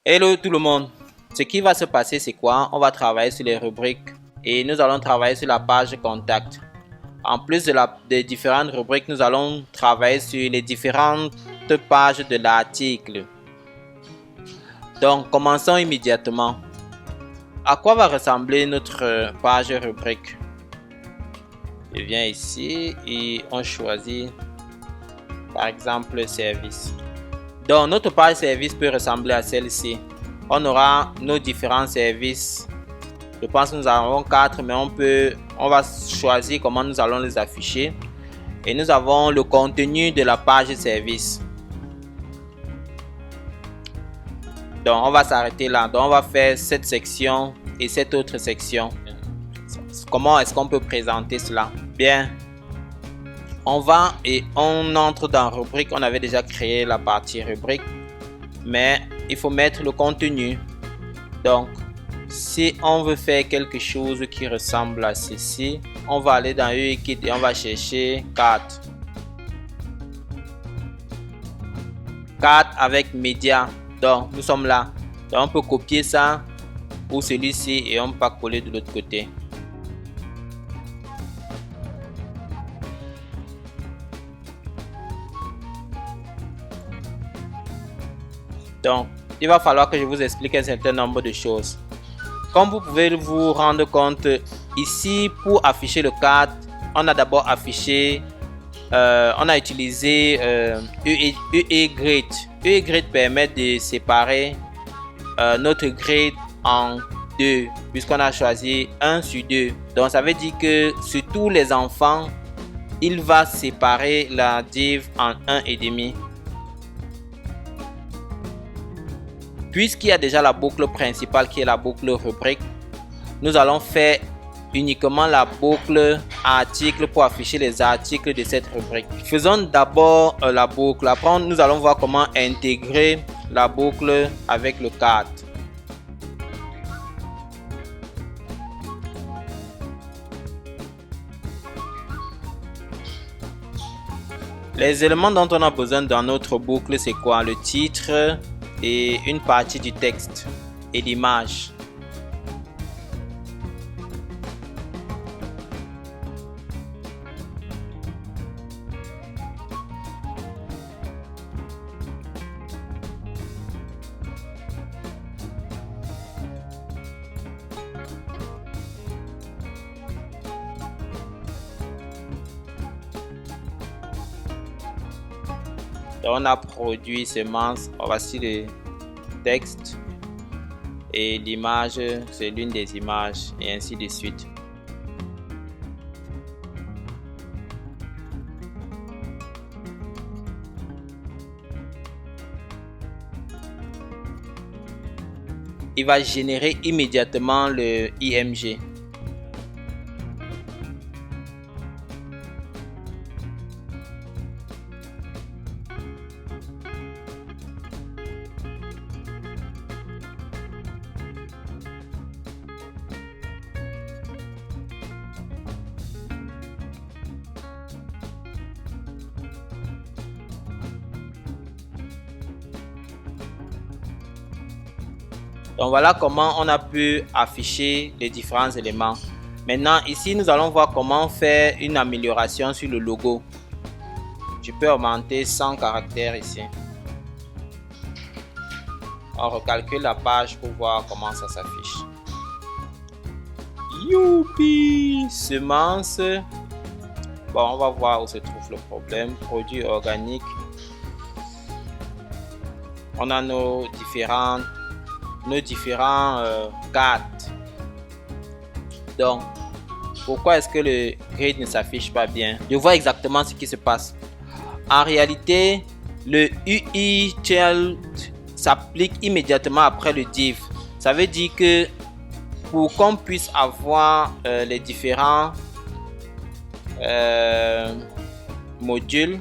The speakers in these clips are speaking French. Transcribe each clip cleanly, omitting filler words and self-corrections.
Hello tout le monde. Ce qui va se passer, c'est quoi? On va travailler sur les rubriques et nous allons travailler sur la page contact. En plus des différentes rubriques, nous allons travailler sur les différentes pages de l'article. Donc, commençons immédiatement. À quoi va ressembler notre page rubrique? Je viens ici et on choisit par exemple service. Donc, notre page service peut ressembler à celle-ci. On aura nos différents services. Je pense que nous avons 4, mais on va choisir comment nous allons les afficher. Et nous avons le contenu de la page service. Donc, on va s'arrêter là. Donc, on va faire cette section et cette autre section. Comment est-ce qu'on peut présenter cela? Bien. On va et on entre dans rubrique. On avait déjà créé la partie rubrique, mais il faut mettre le contenu. Donc, si on veut faire quelque chose qui ressemble à ceci, on va aller dans UIKit et on va chercher carte. Carte avec média. Donc, nous sommes là. Donc, on peut copier ça ou celui-ci et on peut coller de l'autre côté. Donc, il va falloir que je vous explique un certain nombre de choses. Comme vous pouvez vous rendre compte, ici, pour afficher le cadre, on a d'abord affiché, on a utilisé UE Grid. UE Grid permet de séparer notre grid en deux, puisqu'on a choisi 1 sur 2. Donc, ça veut dire que sur tous les enfants, il va séparer la div en 1,5. Puisqu'il y a déjà la boucle principale qui est la boucle rubrique, nous allons faire uniquement la boucle article pour afficher les articles de cette rubrique. Faisons d'abord la boucle. Après, nous allons voir comment intégrer la boucle avec le cadre. Les éléments dont on a besoin dans notre boucle, c'est quoi? Le titre et une partie du texte et l'image. Donc, on a produit semences, voici le texte et l'image, c'est l'une des images et ainsi de suite. Il va générer immédiatement le IMG. Donc voilà comment on a pu afficher les différents éléments. Maintenant ici nous allons voir comment faire une amélioration sur le logo. Je peux augmenter 100 caractères ici. On recalcule la page pour voir comment ça s'affiche. Youpi! Semences. Bon, on va voir où se trouve le problème. Produits organiques. On a nos différents cartes. Donc, pourquoi est-ce que le grid ne s'affiche pas bien? Je vois exactement ce qui se passe. En réalité, le UI child s'applique immédiatement après le div. Ça veut dire que pour qu'on puisse avoir les différents modules,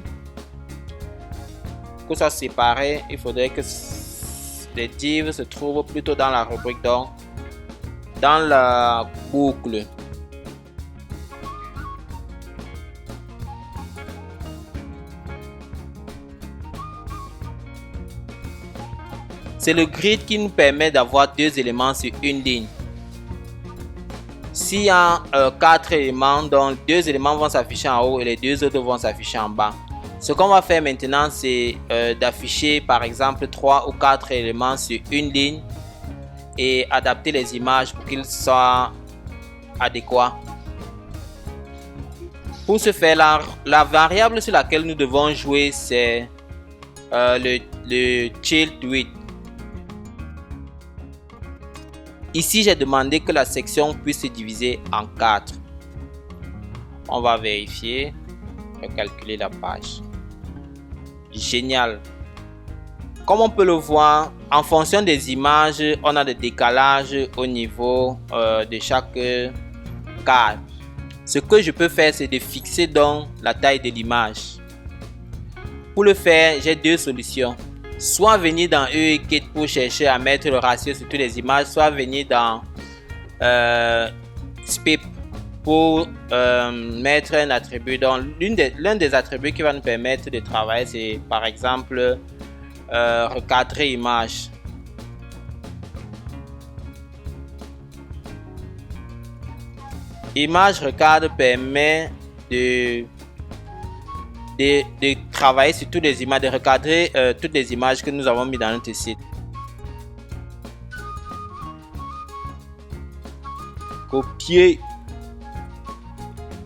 que ça séparé, il faudrait que les divs se trouvent plutôt dans la rubrique, donc dans la boucle. C'est le grid qui nous permet d'avoir deux éléments sur une ligne. S'il y a 4 éléments, donc 2 éléments vont s'afficher en haut et les 2 autres vont s'afficher en bas. Ce qu'on va faire maintenant, c'est d'afficher par exemple 3 ou 4 éléments sur une ligne et adapter les images pour qu'ils soient adéquats. Pour ce faire, la variable sur laquelle nous devons jouer, c'est le child width. Ici, j'ai demandé que la section puisse se diviser en 4. On va vérifier et calculer la page. Génial. Comme on peut le voir, en fonction des images, on a des décalages au niveau de chaque case. Ce que je peux faire, c'est de fixer donc la taille de l'image. Pour le faire, j'ai deux solutions. Soit venir dans UEKit pour chercher à mettre le ratio sur toutes les images, soit venir dans SPIP pour mettre un attribut. Donc, l'un des attributs qui va nous permettre de travailler, c'est par exemple recadrer image. Image recadre permet de travailler sur toutes les images, de recadrer toutes les images que nous avons mis dans notre site. Copier.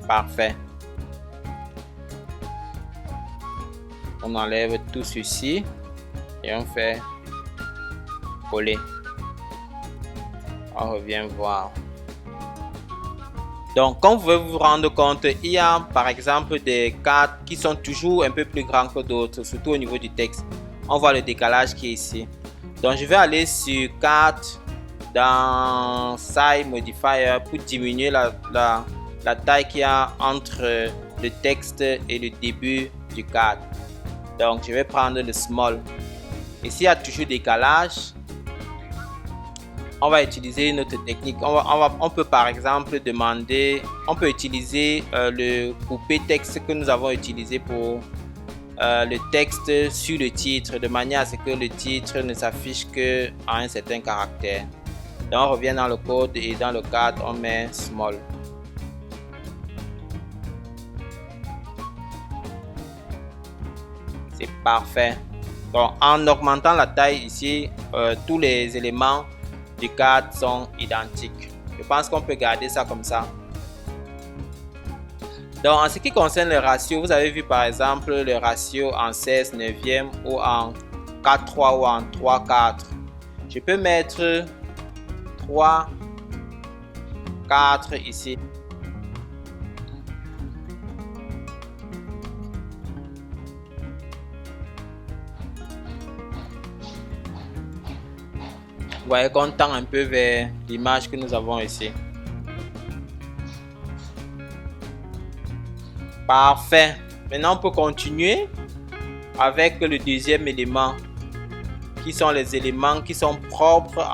Parfait. On enlève tout ceci et on fait coller. On revient voir. Donc, comme vous pouvez vous rendre compte, il y a par exemple des cartes qui sont toujours un peu plus grands que d'autres, surtout au niveau du texte. On voit le décalage qui est ici. Donc, je vais aller sur carte dans Size Modifier pour diminuer la taille qu'il y a entre le texte et le début du cadre. Donc, je vais prendre le Small. Ici, il y a toujours décalage. On va utiliser notre technique. On peut par exemple demander, on peut utiliser le couper texte que nous avons utilisé pour le texte sur le titre, de manière à ce que le titre ne s'affiche que à un certain caractère. Donc on revient dans le code et dans le cadre on met small. C'est parfait. Donc en augmentant la taille ici, tous les éléments du cadre sont identiques. Je pense qu'on peut garder ça comme ça. Donc en ce qui concerne le ratio, vous avez vu par exemple le ratio en 16 neuvième ou en 4-3 ou en 3-4. Je peux mettre 3, 4 ici. Vous voyez qu'on tend un peu vers l'image que nous avons ici. Parfait. Maintenant, on peut continuer avec le deuxième élément, qui sont les éléments qui sont propres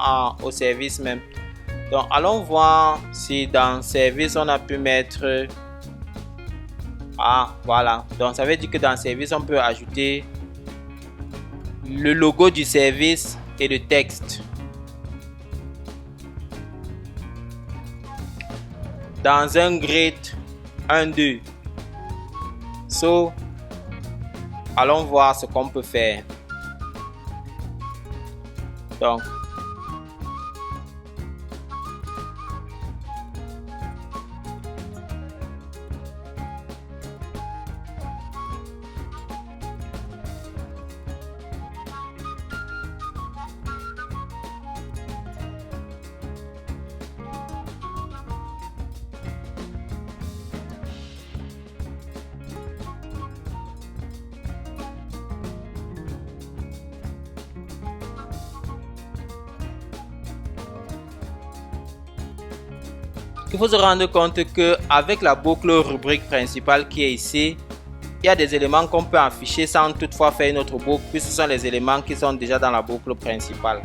au service même. Donc, allons voir si dans service, on a pu mettre... Ah, voilà. Donc, ça veut dire que dans service, on peut ajouter le logo du service et le texte. Dans un grid 1-2. So, allons voir ce qu'on peut faire. Donc, il faut se rendre compte que avec la boucle rubrique principale qui est ici, il y a des éléments qu'on peut afficher sans toutefois faire une autre boucle, puisque ce sont les éléments qui sont déjà dans la boucle principale.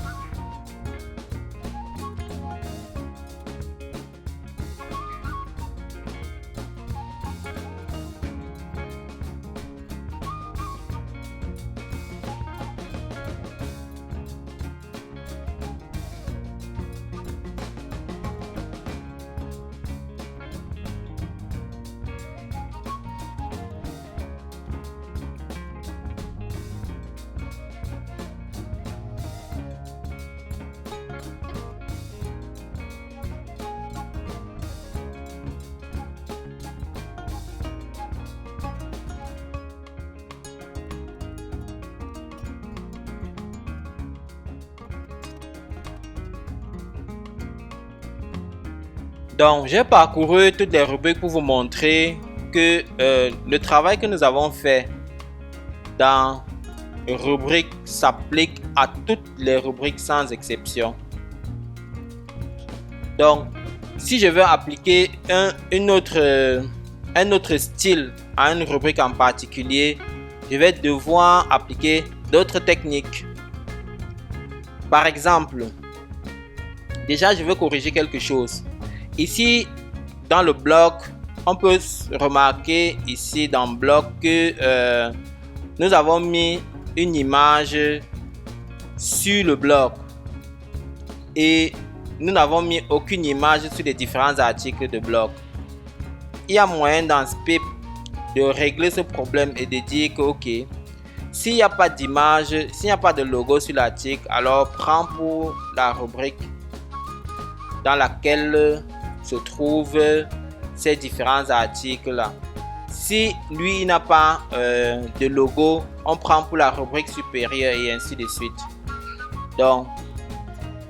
Donc, j'ai parcouru toutes les rubriques pour vous montrer que le travail que nous avons fait dans rubrique s'applique à toutes les rubriques sans exception. Donc, si je veux appliquer un autre style à une rubrique en particulier, je vais devoir appliquer d'autres techniques. Par exemple, déjà je veux corriger quelque chose. Ici, dans le bloc, on peut remarquer ici dans le bloc que nous avons mis une image sur le bloc et nous n'avons mis aucune image sur les différents articles de bloc. Il y a moyen dans SPIP de régler ce problème et de dire que ok, s'il n'y a pas d'image, s'il n'y a pas de logo sur l'article, alors prends pour la rubrique dans laquelle se trouvent ces différents articles là. Si lui il n'a pas de logo, on prend pour la rubrique supérieure et ainsi de suite. Donc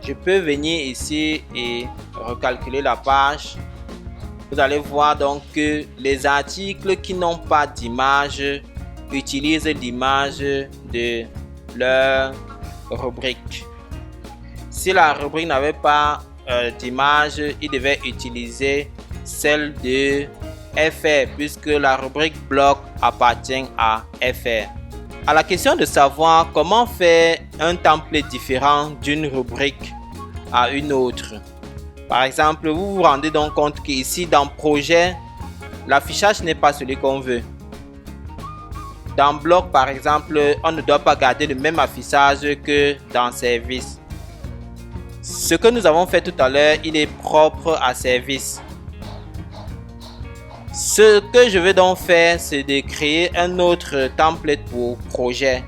je peux venir ici et recalculer la page. Vous allez voir donc que les articles qui n'ont pas d'image utilisent l'image de leur rubrique. Si la rubrique n'avait pas d'image, il devait utiliser celle de FR puisque la rubrique bloc appartient à FR. À la question de savoir comment faire un template différent d'une rubrique à une autre. Par exemple, vous vous rendez donc compte qu'ici dans projet, l'affichage n'est pas celui qu'on veut. Dans bloc par exemple, on ne doit pas garder le même affichage que dans service. Ce que nous avons fait tout à l'heure, il est propre à service. Ce que je veux donc faire, c'est de créer un autre template pour projet.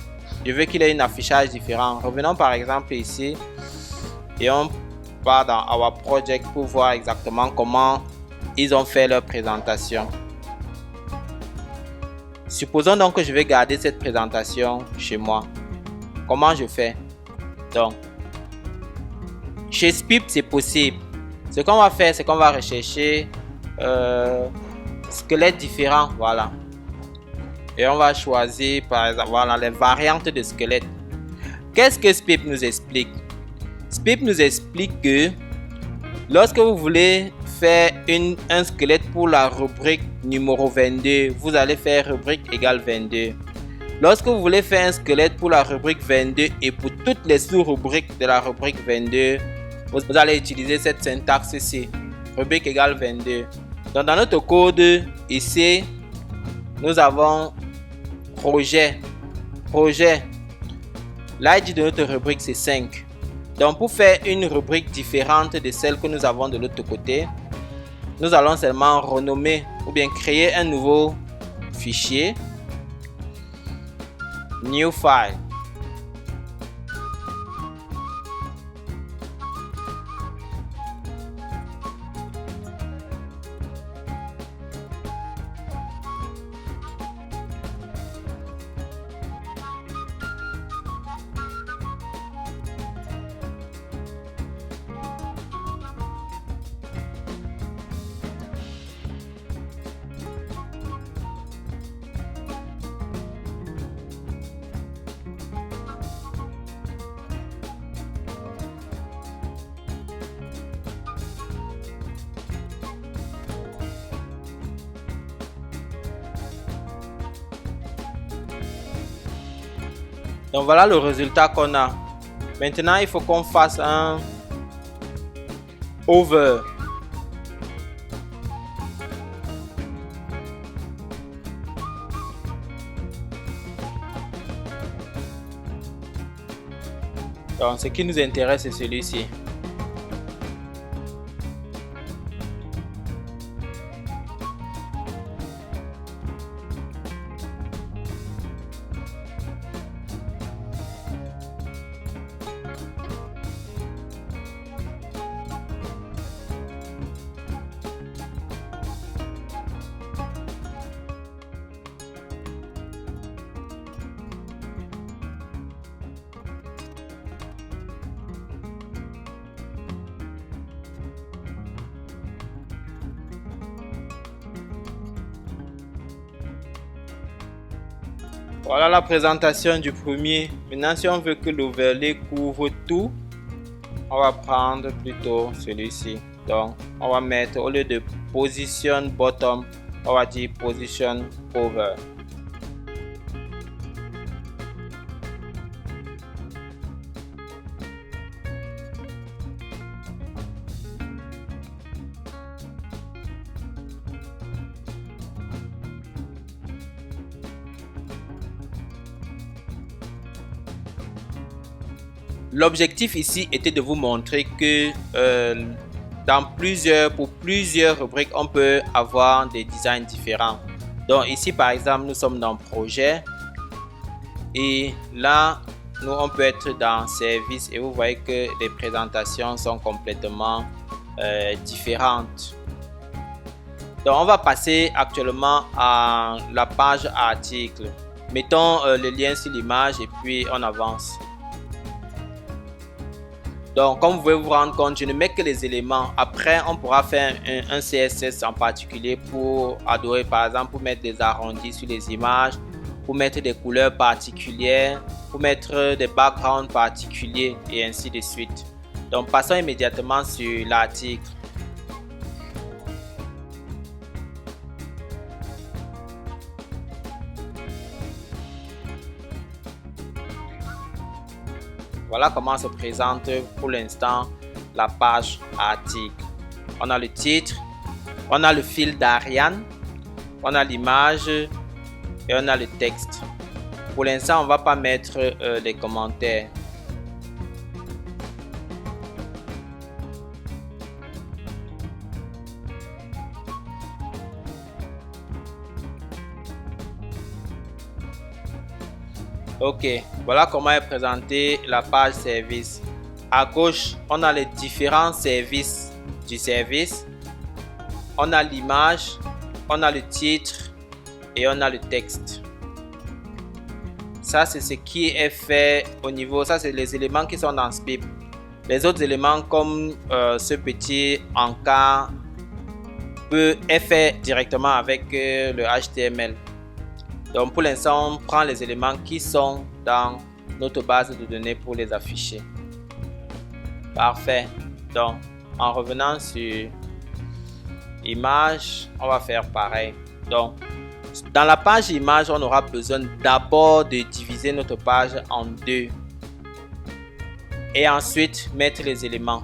Je veux qu'il ait un affichage différent. Revenons par exemple ici et on part dans Our Project pour voir exactement comment ils ont fait leur présentation. Supposons donc que je vais garder cette présentation chez moi. Comment je fais? Donc, chez SPIP, c'est possible. Ce qu'on va faire, c'est qu'on va rechercher squelettes différents. Voilà. Et on va choisir par exemple voilà, les variantes de squelettes. Qu'est-ce que SPIP nous explique? SPIP nous explique que lorsque vous voulez faire un squelette pour la rubrique numéro 22, vous allez faire rubrique égale 22. Lorsque vous voulez faire un squelette pour la rubrique 22 et pour toutes les sous-rubriques de la rubrique 22, vous allez utiliser cette syntaxe-ci, rubrique égale 22. Donc dans notre code ici, nous avons projet. L'ID de notre rubrique c'est 5. Donc pour faire une rubrique différente de celle que nous avons de l'autre côté, nous allons seulement renommer ou bien créer un nouveau fichier, new file. Donc voilà le résultat qu'on a. Maintenant, il faut qu'on fasse un over. Donc ce qui nous intéresse, c'est celui-ci. Voilà la présentation du premier. Maintenant, si on veut que l'overlay couvre tout, on va prendre plutôt celui-ci. Donc, on va mettre, au lieu de position bottom, on va dire position cover. L'objectif ici était de vous montrer que pour plusieurs rubriques, on peut avoir des designs différents. Donc ici, par exemple, nous sommes dans projet et là, nous, on peut être dans service et vous voyez que les présentations sont complètement différentes. Donc, on va passer actuellement à la page article. Mettons le lien sur l'image et puis on avance. Donc, comme vous pouvez vous rendre compte, je ne mets que les éléments. Après, on pourra faire un CSS en particulier pour adorer, par exemple, pour mettre des arrondis sur les images, pour mettre des couleurs particulières, pour mettre des backgrounds particuliers et ainsi de suite. Donc, passons immédiatement sur l'article. Voilà comment se présente pour l'instant la page article. On a le titre, on a le fil d'Ariane, on a l'image et on a le texte. Pour l'instant, on ne va pas mettre les commentaires. Ok, voilà comment est présentée la page service. À gauche, on a les différents services du service. On a l'image, on a le titre et on a le texte. Ça, c'est ce qui est fait au niveau, ça c'est les éléments qui sont dans SPIP. Les autres éléments comme ce petit encart est fait directement avec le HTML. Donc pour l'instant, on prend les éléments qui sont dans notre base de données pour les afficher. Parfait. Donc en revenant sur image, on va faire pareil. Donc dans la page image, on aura besoin d'abord de diviser notre page en deux et ensuite mettre les éléments.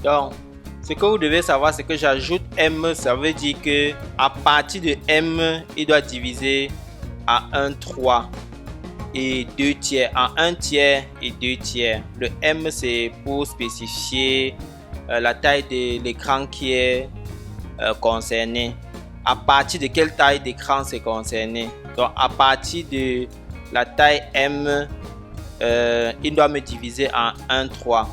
Donc, ce que vous devez savoir, c'est que j'ajoute M, ça veut dire que à partir de M, il doit diviser à 1 3 et 2 tiers, à 1 tiers et 2 tiers. Le M, c'est pour spécifier la taille de l'écran qui est concerné. À partir de quelle taille d'écran c'est concerné. Donc, à partir de la taille M, il doit me diviser en 1 3.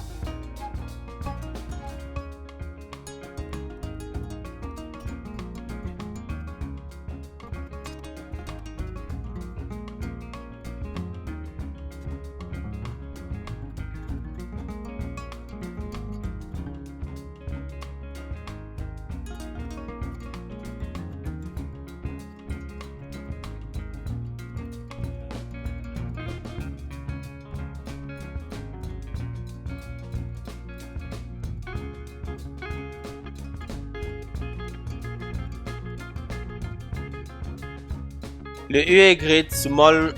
Le UE Grid Small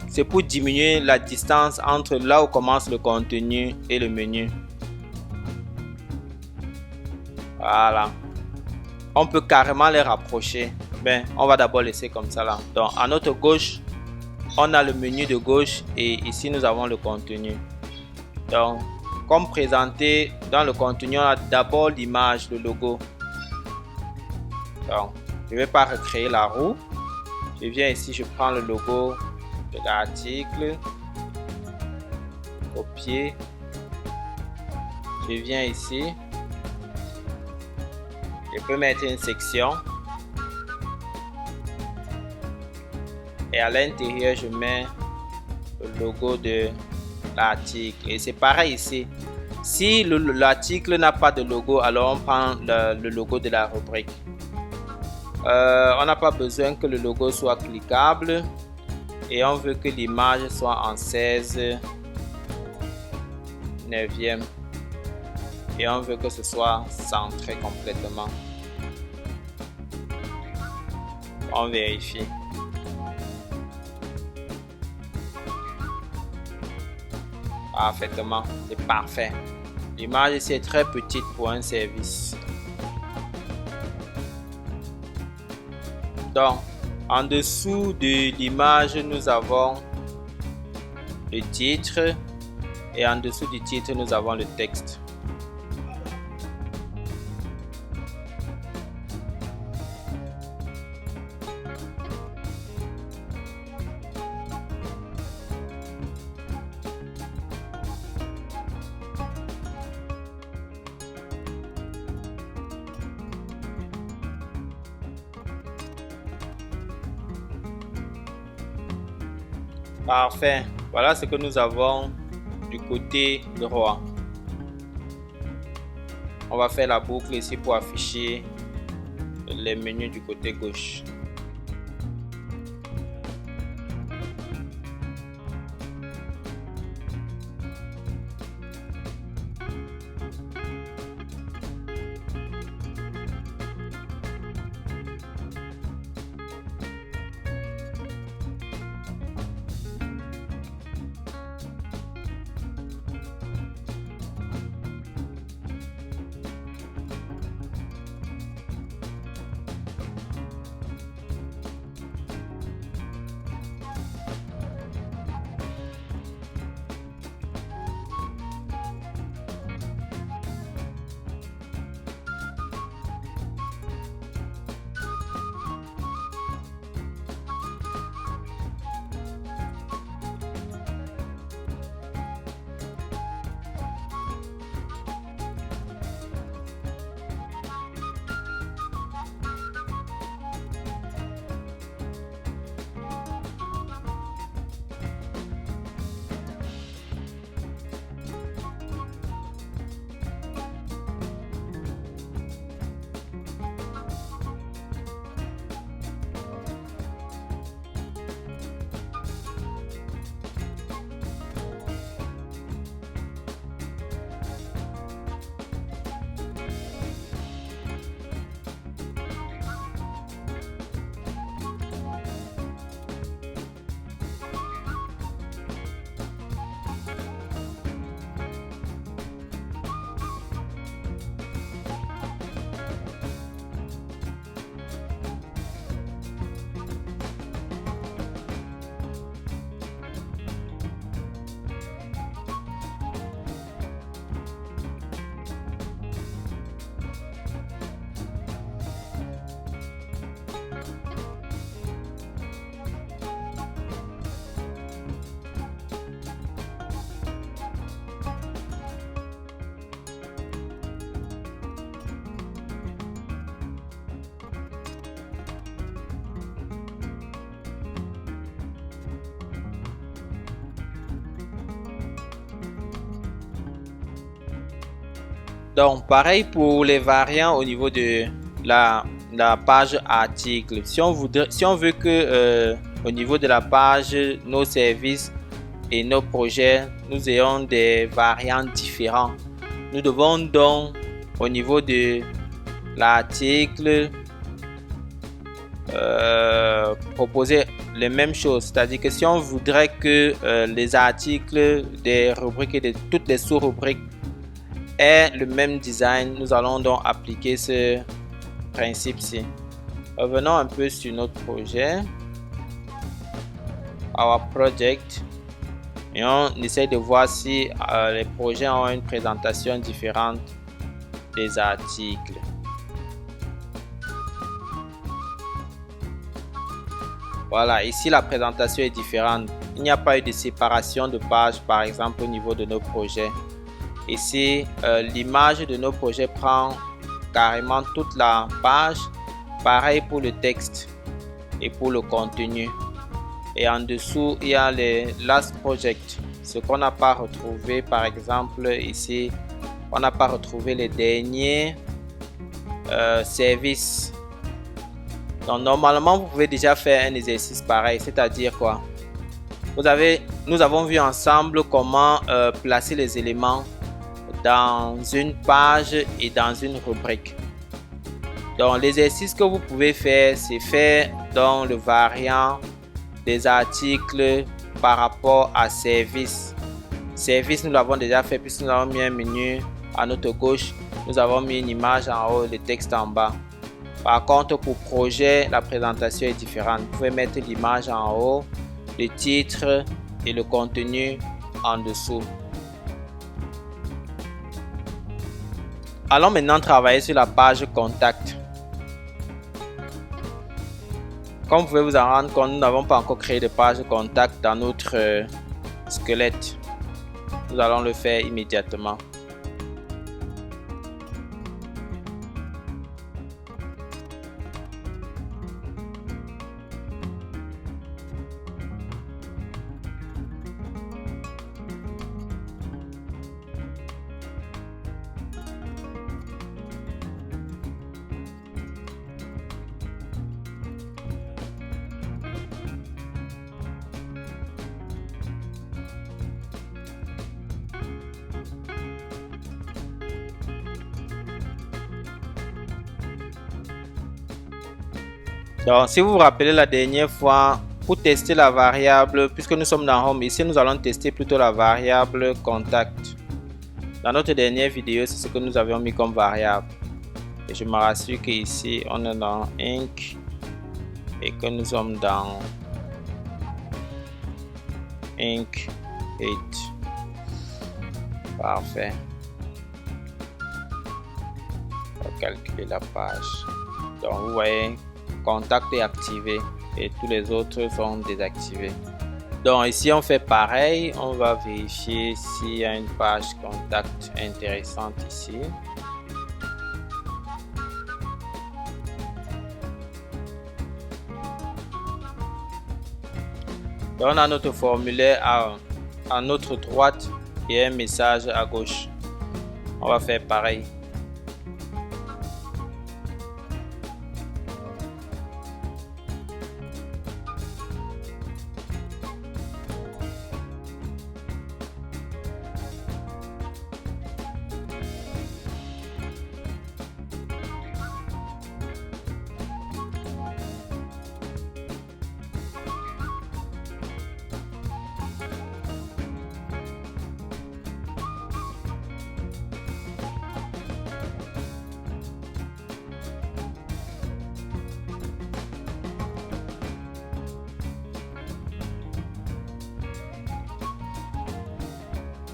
c'est pour diminuer la distance entre là où commence le contenu et le menu. Voilà. On peut carrément les rapprocher. Ben, on va d'abord laisser comme ça là. Donc, à notre gauche, on a le menu de gauche et ici, nous avons le contenu. Donc, comme présenté dans le contenu, on a d'abord l'image, le logo. Donc, je ne vais pas recréer la roue. Je viens ici, je prends le logo de l'article, copier. Je viens ici. Je peux mettre une section. Et à l'intérieur, je mets le logo de l'article. Et c'est pareil ici. Si l'article n'a pas de logo, alors on prend le logo de la rubrique. On n'a pas besoin que le logo soit cliquable. Et on veut que l'image soit en 16 neuvième. Et on veut que ce soit centré complètement. On vérifie. Parfaitement, c'est parfait. L'image ici est très petite pour un service. Donc, en dessous de l'image, nous avons le titre et en dessous du titre, nous avons le texte. Parfait. Voilà ce que nous avons du côté droit. On va faire la boucle ici pour afficher les menus du côté gauche. Donc, pareil pour les variants au niveau de la page article. Si on veut que au niveau de la page, nos services et nos projets, nous ayons des variants différents, nous devons donc au niveau de l'article proposer les mêmes choses. C'est-à-dire que si on voudrait que les articles des rubriques et de toutes les sous-rubriques aient le même design, nous allons donc appliquer ce principe-ci. Revenons un peu sur notre projet, our project, et on essaie de voir si les projets ont une présentation différente des articles. Voilà, ici la présentation est différente. Il n'y a pas eu de séparation de pages, par exemple, au niveau de nos projets. Ici, l'image de nos projets prend carrément toute la page. Pareil pour le texte et pour le contenu. Et en dessous, il y a les last project. Ce qu'on n'a pas retrouvé, par exemple, ici, on n'a pas retrouvé les derniers services. Donc normalement, vous pouvez déjà faire un exercice pareil, c'est-à-dire quoi? Nous avons vu ensemble comment placer les éléments dans une page et dans une rubrique. Donc l'exercice que vous pouvez faire, c'est faire dans le variant des articles par rapport à service. Service, nous l'avons déjà fait puisque nous avons mis un menu à notre gauche, nous avons mis une image en haut, le texte en bas. Par contre, pour projet, la présentation est différente. Vous pouvez mettre l'image en haut, le titre et le contenu en dessous. Allons maintenant travailler sur la page contact. Comme vous pouvez vous en rendre compte, nous n'avons pas encore créé de page contact dans notre squelette. Nous allons le faire immédiatement. Donc, si vous vous rappelez la dernière fois, pour tester la variable, puisque nous sommes dans Home, ici nous allons tester plutôt la variable contact. Dans notre dernière vidéo, c'est ce que nous avions mis comme variable. Et je me rassure qu'ici, on est dans Inc. et que nous sommes dans Inc 8. Parfait. On va calculer la page. Donc, vous voyez, contact est activé et tous les autres sont désactivés. Donc ici on fait pareil, on va vérifier s'il y a une page contact intéressante ici. Donc on a notre formulaire à notre droite et un message à gauche. On va faire pareil.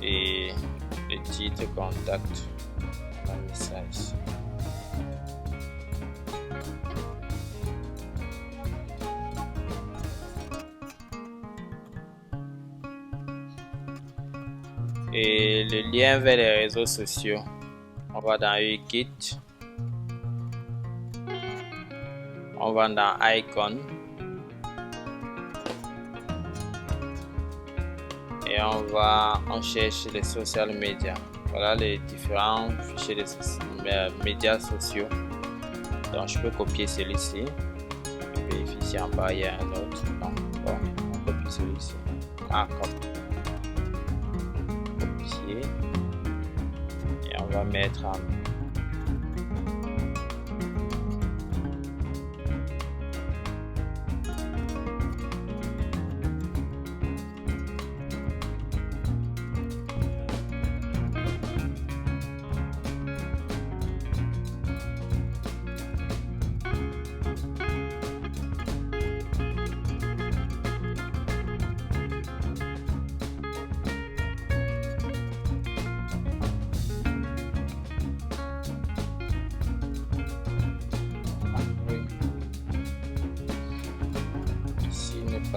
Et le titre contact, un message. Et le lien vers les réseaux sociaux, on va dans Ukit, on va dans Icon et on cherche les social media. Voilà les différents fichiers de médias sociaux. Donc je peux copier celui-ci. Je vérifie si en bas il y a un autre. Non, bon, on copie celui-ci. Copier. Et on va mettre en...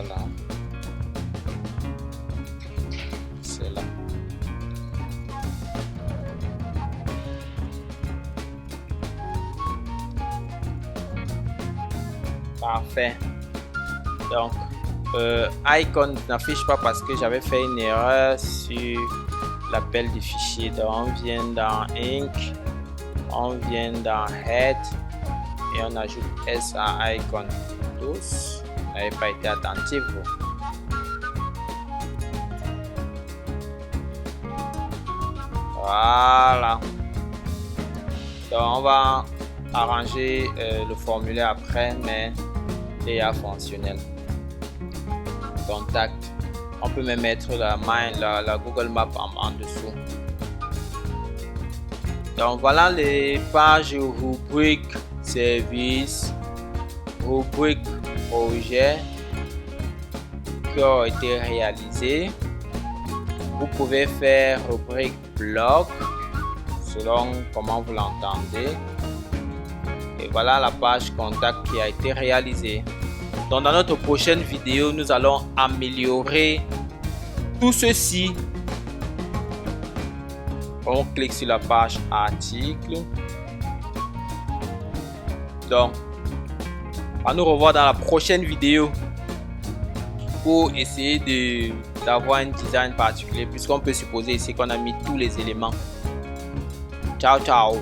là. C'est là. Parfait. Donc, icon n'affiche pas parce que j'avais fait une erreur sur l'appel du fichier. Donc, on vient dans Ink, on vient dans Head et on ajoute S à icon. Tous n'avez pas été attentifs. Voilà. Donc, on va arranger le formulaire après, mais déjà fonctionnel. Contact. On peut même mettre la Google Map en dessous. Donc voilà les pages rubriques services, rubriques projet qui ont été réalisées. Vous pouvez faire rubrique blog selon comment vous l'entendez. Et voilà la page contact qui a été réalisée. Donc dans notre prochaine vidéo, nous allons améliorer tout ceci. On clique sur la page article. Donc, on va nous revoir dans la prochaine vidéo pour essayer d'avoir un design particulier, puisqu'on peut supposer ici qu'on a mis tous les éléments. Ciao, ciao.